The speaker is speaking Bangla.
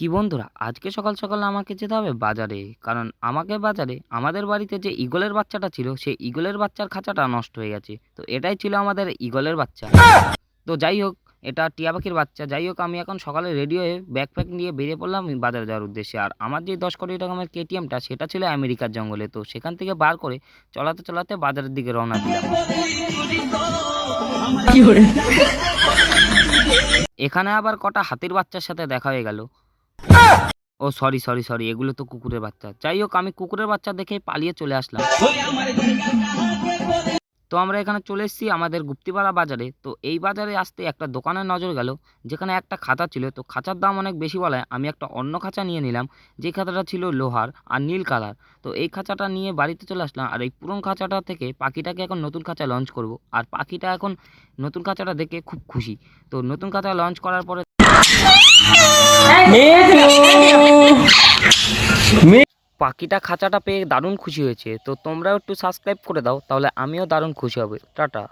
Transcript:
কি বন্ধুরা, আজকে সকাল সকাল আমাকে যেতে হবে বাজারে। কারণ আমাকে বাজারে আমাদের বাড়িতে যে ঈগলের বাচ্চাটা ছিল, সেই ঈগলের বাচ্চার খাঁচাটা নষ্ট হয়ে গেছে। তো এটাই ছিল আমাদের ঈগলের বাচ্চা। তো যাই হোক, এটা টিয়া পাখির বাচ্চা। যাই হোক, আমি এখন সকালে রেডি হয়ে ব্যাকপ্যাক নিয়ে বেরিয়ে পড়লাম বাজারে যাওয়ার উদ্দেশ্যে। আর আমার যে 10 কোটি টাকা কেটিএমটা, সেটা ছিল আমেরিকার জঙ্গলে। তো সেখান থেকে বার করে চলাতে চলাতে বাজারের দিকে রওনা দিলাম। এখানে আবার কটা হাতির বাচ্চার সাথে দেখা হয়ে গেল। ও সরি সরি সরি, এগুলো তো কুকুরের বাচ্চা। যাই হোক, আমি কুকুরের বাচ্চা দেখে পালিয়ে চলে আসলাম। তো আমরা এখানে চলে এসেছি আমাদের গুপ্তিপাড়া বাজারে। তো এই বাজারে আসতে একটা দোকানের নজর গেল, যেখানে একটা খাঁচা ছিল। তো খাঁচার দাম অনেক বেশি বলায় আমি একটা অন্য খাঁচা নিয়ে নিলাম, যে খাঁচাটা ছিল লোহার আর নীল কালার। তো এই খাঁচাটা নিয়ে বাড়িতে চলে আসলাম। আর এই পুরনো খাঁচাটা থেকে পাখিটাকে এখন নতুন খাঁচা লঞ্চ করব। আর পাখিটা এখন নতুন খাঁচাটা দেখে খুব খুশি। তো নতুন খাঁচা লঞ্চ করার পরে পাখিটা খাঁচাটা পেয়ে দারুণ খুশি হয়েছে। তো তোমরাও একটু সাবস্ক্রাইব করে দাও, তাহলে আমিও দারুণ খুশি হব। টাটা।